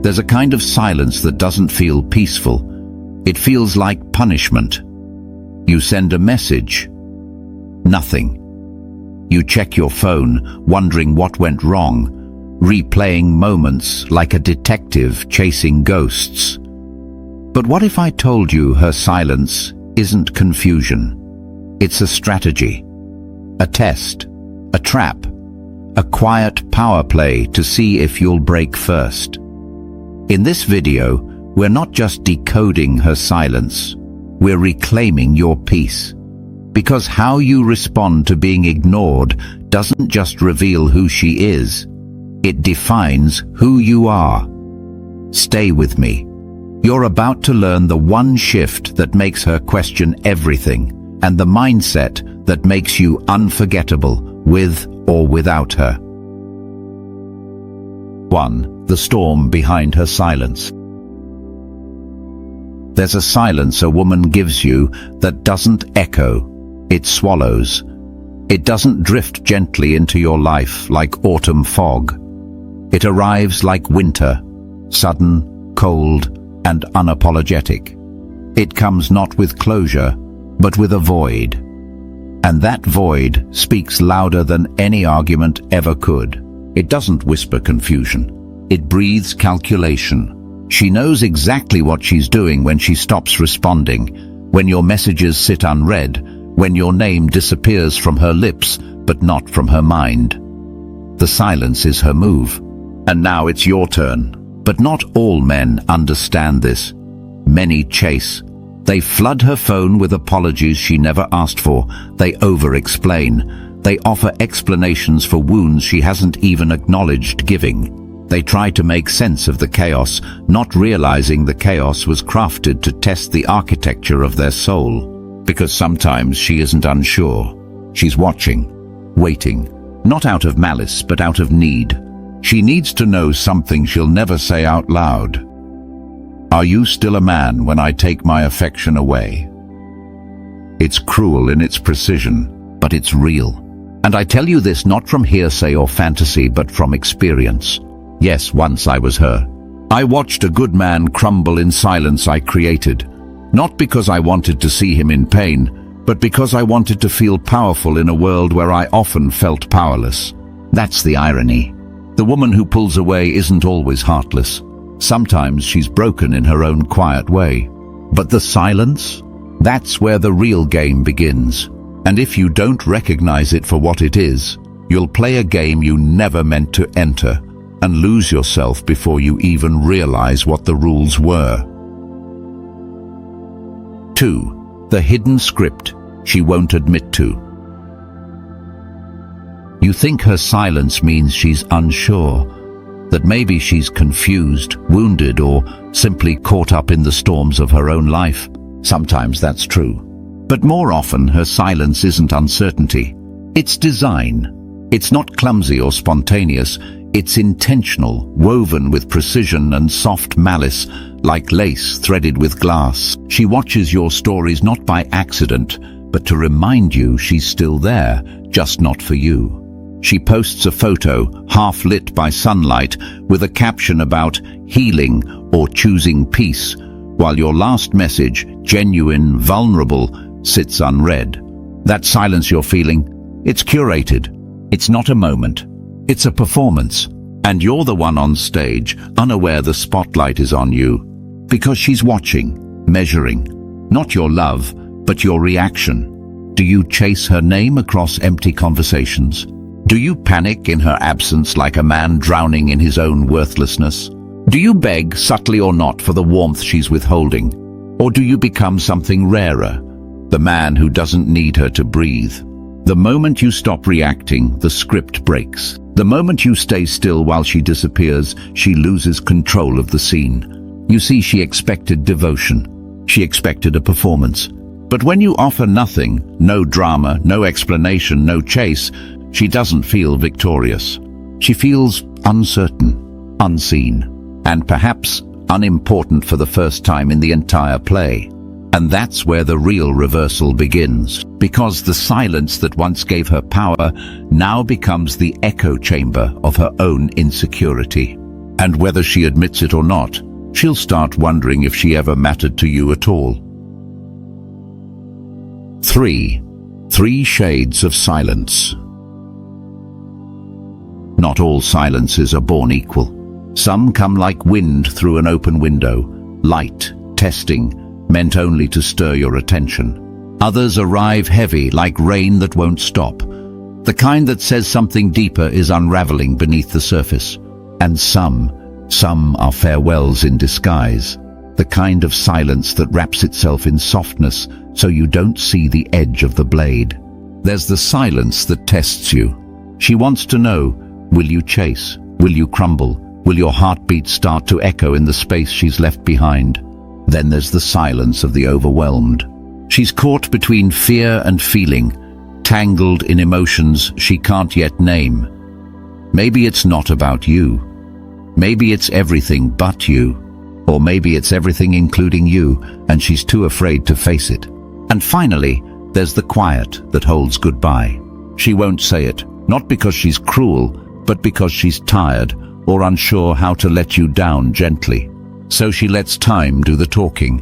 There's a kind of silence that doesn't feel peaceful. It feels like punishment. You send a message. Nothing. You check your phone, wondering what went wrong, replaying moments like a detective chasing ghosts. But what if I told you her silence isn't confusion? It's a strategy, a test, a trap, a quiet power play to see if you'll break first. In this video, we're not just decoding her silence, we're reclaiming your peace. Because how you respond to being ignored doesn't just reveal who she is, it defines who you are. Stay with me. You're about to learn the one shift that makes her question everything, and the mindset that makes you unforgettable with or without her. 1. The storm behind her silence. There's a silence a woman gives you that doesn't echo, it swallows. It doesn't drift gently into your life like autumn fog. It arrives like winter, sudden, cold, and unapologetic. It comes not with closure, but with a void. And that void speaks louder than any argument ever could. It doesn't whisper confusion. It breathes calculation. She knows exactly what she's doing when she stops responding, when your messages sit unread, when your name disappears from her lips, but not from her mind. The silence is her move. And now it's your turn. But not all men understand this. Many chase. They flood her phone with apologies she never asked for. They over-explain. They offer explanations for wounds she hasn't even acknowledged giving. They try to make sense of the chaos, not realizing the chaos was crafted to test the architecture of their soul. Because sometimes she isn't unsure. She's watching, waiting, not out of malice, but out of need. She needs to know something she'll never say out loud. Are you still a man when I take my affection away? It's cruel in its precision, but it's real. And I tell you this not from hearsay or fantasy, but from experience. Yes, once I was her. I watched a good man crumble in silence I created. Not because I wanted to see him in pain, but because I wanted to feel powerful in a world where I often felt powerless. That's the irony. The woman who pulls away isn't always heartless. Sometimes she's broken in her own quiet way. But the silence? That's where the real game begins. And if you don't recognize it for what it is, you'll play a game you never meant to enter and lose yourself before you even realize what the rules were. 2. The hidden script she won't admit to. You think her silence means she's unsure, that maybe she's confused, wounded, or simply caught up in the storms of her own life. Sometimes that's true. But more often, her silence isn't uncertainty. It's design. It's not clumsy or spontaneous. It's intentional, woven with precision and soft malice, like lace threaded with glass. She watches your stories not by accident, but to remind you she's still there, just not for you. She posts a photo, half lit by sunlight, with a caption about healing or choosing peace, while your last message, genuine, vulnerable, sits unread. That silence you're feeling, it's curated. It's not a moment. It's a performance. And you're the one on stage, unaware the spotlight is on you. Because she's watching, measuring. Not your love, but your reaction. Do you chase her name across empty conversations? Do you panic in her absence like a man drowning in his own worthlessness? Do you beg, subtly or not, for the warmth she's withholding? Or do you become something rarer? The man who doesn't need her to breathe. The moment you stop reacting, the script breaks. The moment you stay still while she disappears, she loses control of the scene. You see, she expected devotion. She expected a performance. But when you offer nothing, no drama, no explanation, no chase, she doesn't feel victorious. She feels uncertain, unseen, and perhaps unimportant for the first time in the entire play. And that's where the real reversal begins, because the silence that once gave her power now becomes the echo chamber of her own insecurity. And whether she admits it or not, she'll start wondering if she ever mattered to you at all. 3. 3 shades of silence. Not all silences are born equal. Some come like wind through an open window, light, testing, meant only to stir your attention. Others arrive heavy like rain that won't stop. The kind that says something deeper is unraveling beneath the surface. And some are farewells in disguise. The kind of silence that wraps itself in softness so you don't see the edge of the blade. There's the silence that tests you. She wants to know, will you chase? Will you crumble? Will your heartbeat start to echo in the space she's left behind? Then there's the silence of the overwhelmed. She's caught between fear and feeling, tangled in emotions she can't yet name. Maybe it's not about you. Maybe it's everything but you. Or maybe it's everything including you, and she's too afraid to face it. And finally, there's the quiet that holds goodbye. She won't say it, not because she's cruel, but because she's tired or unsure how to let you down gently. So she lets time do the talking.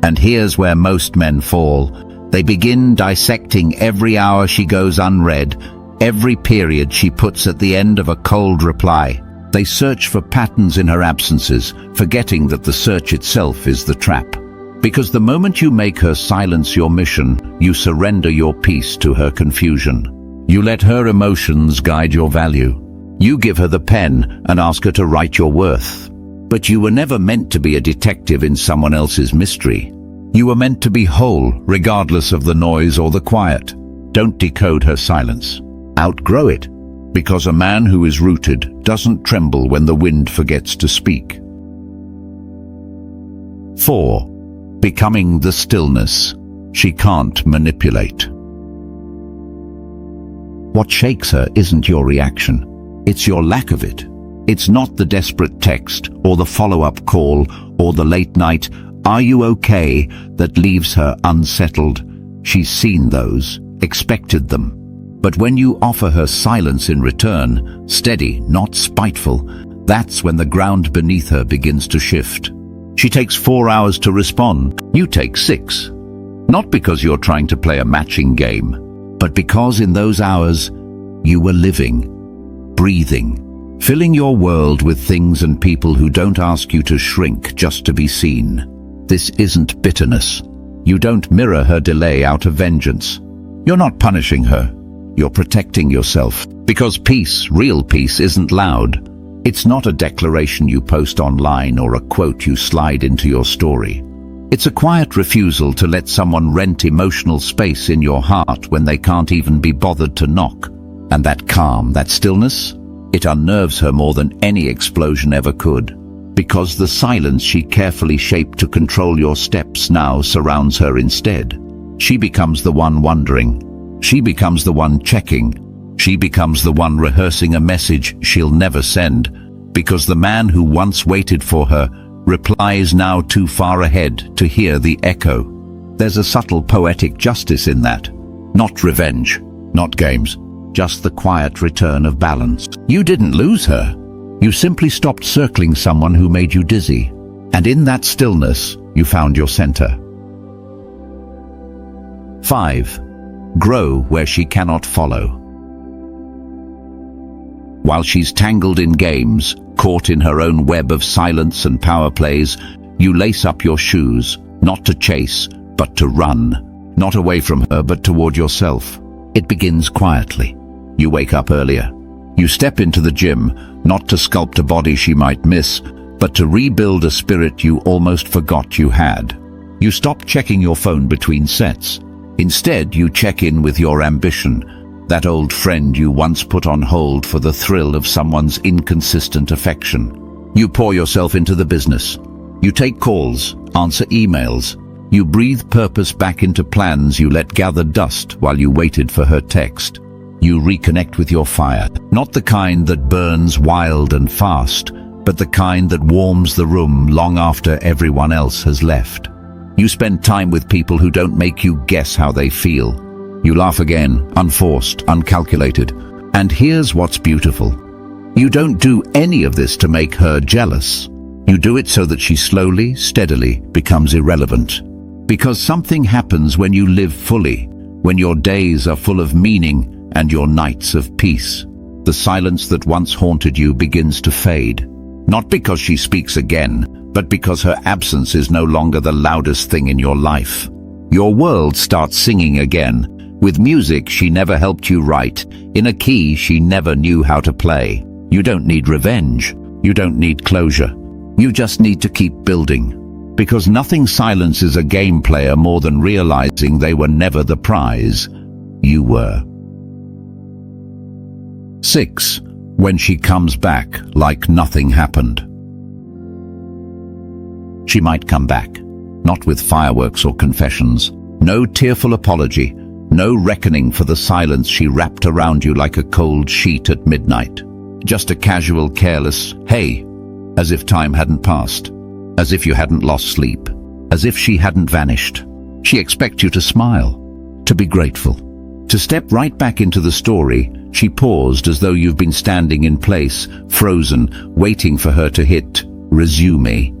And here's where most men fall. They begin dissecting every hour she goes unread, every period she puts at the end of a cold reply. They search for patterns in her absences, forgetting that the search itself is the trap. Because the moment you make her silence your mission, you surrender your peace to her confusion. You let her emotions guide your value. You give her the pen and ask her to write your worth. But you were never meant to be a detective in someone else's mystery. You were meant to be whole, regardless of the noise or the quiet. Don't decode her silence. Outgrow it. Because a man who is rooted doesn't tremble when the wind forgets to speak. 4. Becoming the stillness she can't manipulate. What shakes her isn't your reaction. It's your lack of it. It's not the desperate text or the follow-up call or the late night, "Are you okay?" that leaves her unsettled. She's seen those, expected them. But when you offer her silence in return, steady, not spiteful, that's when the ground beneath her begins to shift. She takes 4 hours to respond. You take 6. Not because you're trying to play a matching game, but because in those hours, you were living, breathing, filling your world with things and people who don't ask you to shrink just to be seen. This isn't bitterness. You don't mirror her delay out of vengeance. You're not punishing her. You're protecting yourself. Because peace, real peace, isn't loud. It's not a declaration you post online or a quote you slide into your story. It's a quiet refusal to let someone rent emotional space in your heart when they can't even be bothered to knock. And that calm, that stillness, it unnerves her more than any explosion ever could. Because the silence she carefully shaped to control your steps now surrounds her instead. She becomes the one wondering. She becomes the one checking. She becomes the one rehearsing a message she'll never send, because the man who once waited for her replies now too far ahead to hear the echo. There's a subtle poetic justice in that. Not revenge, not games, just the quiet return of balance. You didn't lose her. You simply stopped circling someone who made you dizzy. And in that stillness, you found your center. 5. Grow where she cannot follow. While she's tangled in games, caught in her own web of silence and power plays, you lace up your shoes, not to chase, but to run. Not away from her, but toward yourself. It begins quietly. You wake up earlier. You step into the gym, not to sculpt a body she might miss, but to rebuild a spirit you almost forgot you had. You stop checking your phone between sets. Instead, you check in with your ambition, that old friend you once put on hold for the thrill of someone's inconsistent affection. You pour yourself into the business. You take calls, answer emails. You breathe purpose back into plans you let gather dust while you waited for her text. You reconnect with your fire, not the kind that burns wild and fast, but the kind that warms the room long after everyone else has left. You spend time with people who don't make you guess how they feel. You laugh again, unforced, uncalculated. And here's what's beautiful. You don't do any of this to make her jealous. You do it so that she slowly, steadily becomes irrelevant. Because something happens when you live fully, when your days are full of meaning and your nights of peace. The silence that once haunted you begins to fade. Not because she speaks again, but because her absence is no longer the loudest thing in your life. Your world starts singing again, with music she never helped you write, in a key she never knew how to play. You don't need revenge. You don't need closure. You just need to keep building. Because nothing silences a game player more than realizing they were never the prize. You were. 6. When she comes back like nothing happened. She might come back, not with fireworks or confessions, no tearful apology, no reckoning for the silence she wrapped around you like a cold sheet at midnight. Just a casual, careless, hey, as if time hadn't passed, as if you hadn't lost sleep, as if she hadn't vanished. She expects you to smile, to be grateful, to step right back into the story. She paused as though you've been standing in place, frozen, waiting for her to hit resume.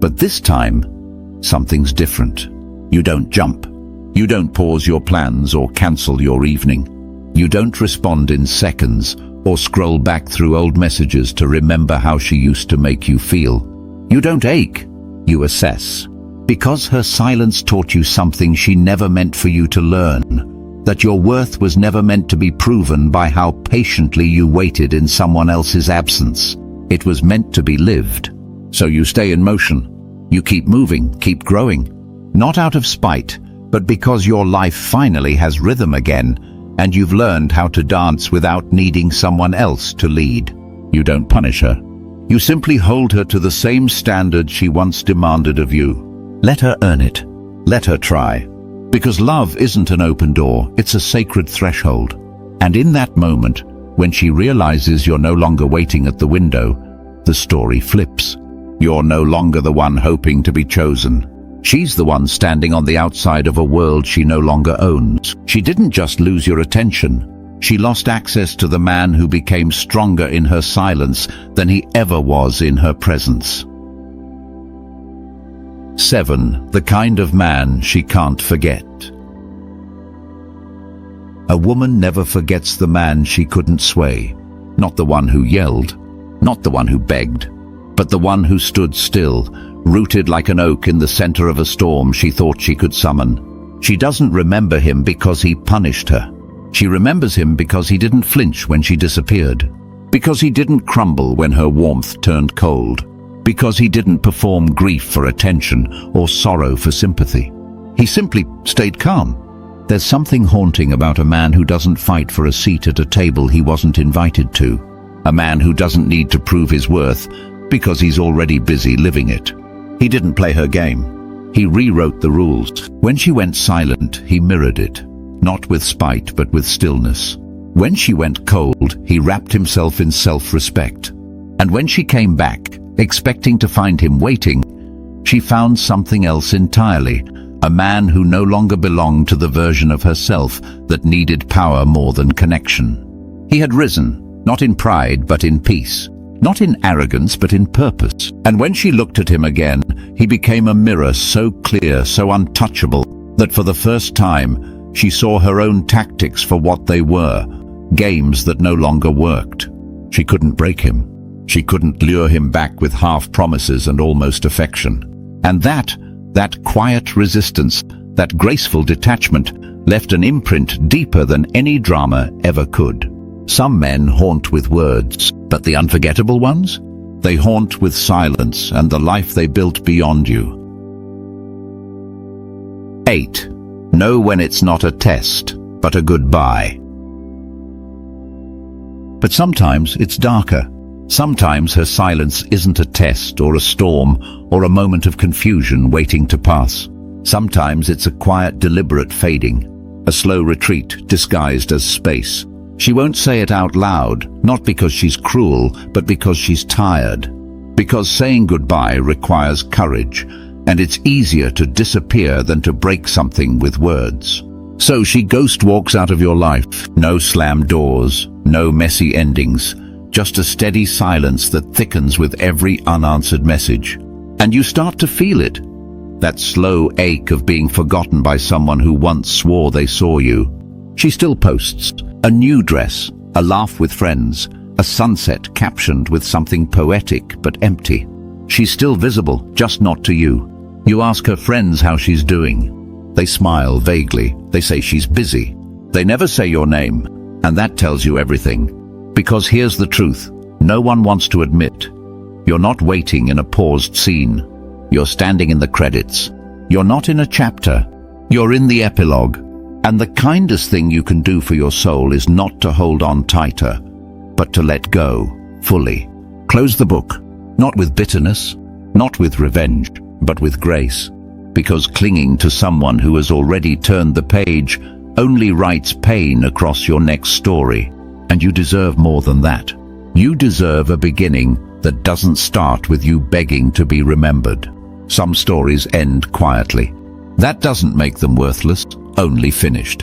But this time, something's different. You don't jump. You don't pause your plans or cancel your evening. You don't respond in seconds or scroll back through old messages to remember how she used to make you feel. You don't ache. You assess. Because her silence taught you something she never meant for you to learn. That your worth was never meant to be proven by how patiently you waited in someone else's absence. It was meant to be lived. So you stay in motion. You keep moving, keep growing. Not out of spite, but because your life finally has rhythm again, and you've learned how to dance without needing someone else to lead. You don't punish her. You simply hold her to the same standard she once demanded of you. Let her earn it. Let her try. Because love isn't an open door, it's a sacred threshold. And in that moment, when she realizes you're no longer waiting at the window, the story flips. You're no longer the one hoping to be chosen. She's the one standing on the outside of a world she no longer owns. She didn't just lose your attention. She lost access to the man who became stronger in her silence than he ever was in her presence. 7. The kind of man she can't forget. A woman never forgets the man she couldn't sway. Not the one who yelled, not the one who begged, but the one who stood still, rooted like an oak in the center of a storm she thought she could summon. She doesn't remember him because he punished her. She remembers him because he didn't flinch when she disappeared, because he didn't crumble when her warmth turned cold, because he didn't perform grief for attention or sorrow for sympathy. He simply stayed calm. There's something haunting about a man who doesn't fight for a seat at a table he wasn't invited to. A man who doesn't need to prove his worth because he's already busy living it. He didn't play her game. He rewrote the rules. When she went silent, he mirrored it, not with spite but with stillness. When she went cold, he wrapped himself in self-respect. And when she came back, expecting to find him waiting, she found something else entirely, a man who no longer belonged to the version of herself that needed power more than connection. He had risen, not in pride but in peace. Not in arrogance, but in purpose. And when she looked at him again, he became a mirror so clear, so untouchable, that for the first time, she saw her own tactics for what they were, games that no longer worked. She couldn't break him. She couldn't lure him back with half promises and almost affection. And that quiet resistance, that graceful detachment, left an imprint deeper than any drama ever could. Some men haunt with words, but the unforgettable ones? They haunt with silence and the life they built beyond you. 8. Know when it's not a test, but a goodbye. But sometimes it's darker. Sometimes her silence isn't a test or a storm or a moment of confusion waiting to pass. Sometimes it's a quiet, deliberate fading, a slow retreat disguised as space. She won't say it out loud, not because she's cruel, but because she's tired. Because saying goodbye requires courage, and it's easier to disappear than to break something with words. So she ghost walks out of your life. No slammed doors, no messy endings, just a steady silence that thickens with every unanswered message. And you start to feel it, that slow ache of being forgotten by someone who once swore they saw you. She still posts a new dress, a laugh with friends, a sunset captioned with something poetic but empty. She's still visible, just not to you. You ask her friends how she's doing. They smile vaguely. They say she's busy. They never say your name, and that tells you everything. Because here's the truth. No one wants to admit. You're not waiting in a paused scene. You're standing in the credits. You're not in a chapter. You're in the epilogue. And the kindest thing you can do for your soul is not to hold on tighter, but to let go fully. Close the book, not with bitterness, not with revenge, but with grace. Because clinging to someone who has already turned the page only writes pain across your next story. And you deserve more than that. You deserve a beginning that doesn't start with you begging to be remembered. Some stories end quietly. That doesn't make them worthless, only finished.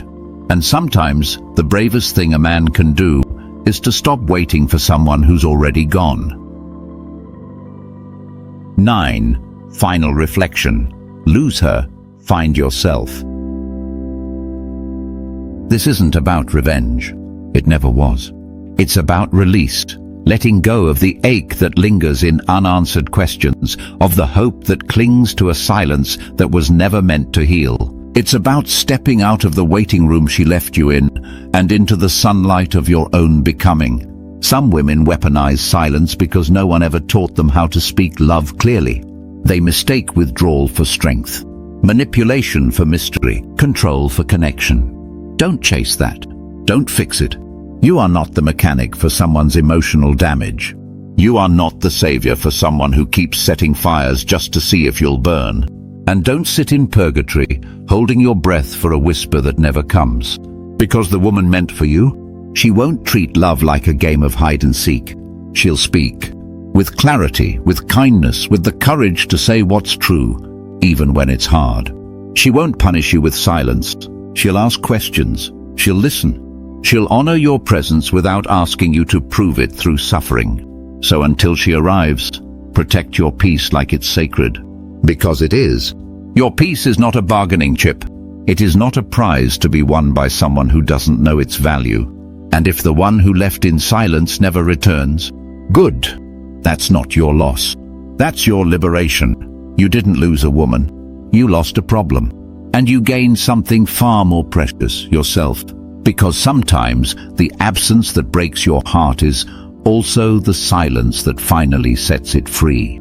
And sometimes the bravest thing a man can do is to stop waiting for someone who's already gone. 9. Final reflection. Lose her, find yourself. This isn't about revenge. It never was. It's about release, letting go of the ache that lingers in unanswered questions, of the hope that clings to a silence that was never meant to heal. It's about stepping out of the waiting room she left you in and into the sunlight of your own becoming. Some women weaponize silence because no one ever taught them how to speak love clearly. They mistake withdrawal for strength, manipulation for mystery, control for connection. Don't chase that. Don't fix it. You are not the mechanic for someone's emotional damage. You are not the savior for someone who keeps setting fires just to see if you'll burn. And don't sit in purgatory, holding your breath for a whisper that never comes. Because the woman meant for you, she won't treat love like a game of hide and seek. She'll speak. With clarity, with kindness, with the courage to say what's true, even when it's hard. She won't punish you with silence. She'll ask questions. She'll listen. She'll honor your presence without asking you to prove it through suffering. So until she arrives, protect your peace like it's sacred. Because it is. Your peace is not a bargaining chip. It is not a prize to be won by someone who doesn't know its value. And if the one who left in silence never returns, good. That's not your loss. That's your liberation. You didn't lose a woman. You lost a problem. And you gained something far more precious, yourself. Because sometimes the absence that breaks your heart is also the silence that finally sets it free.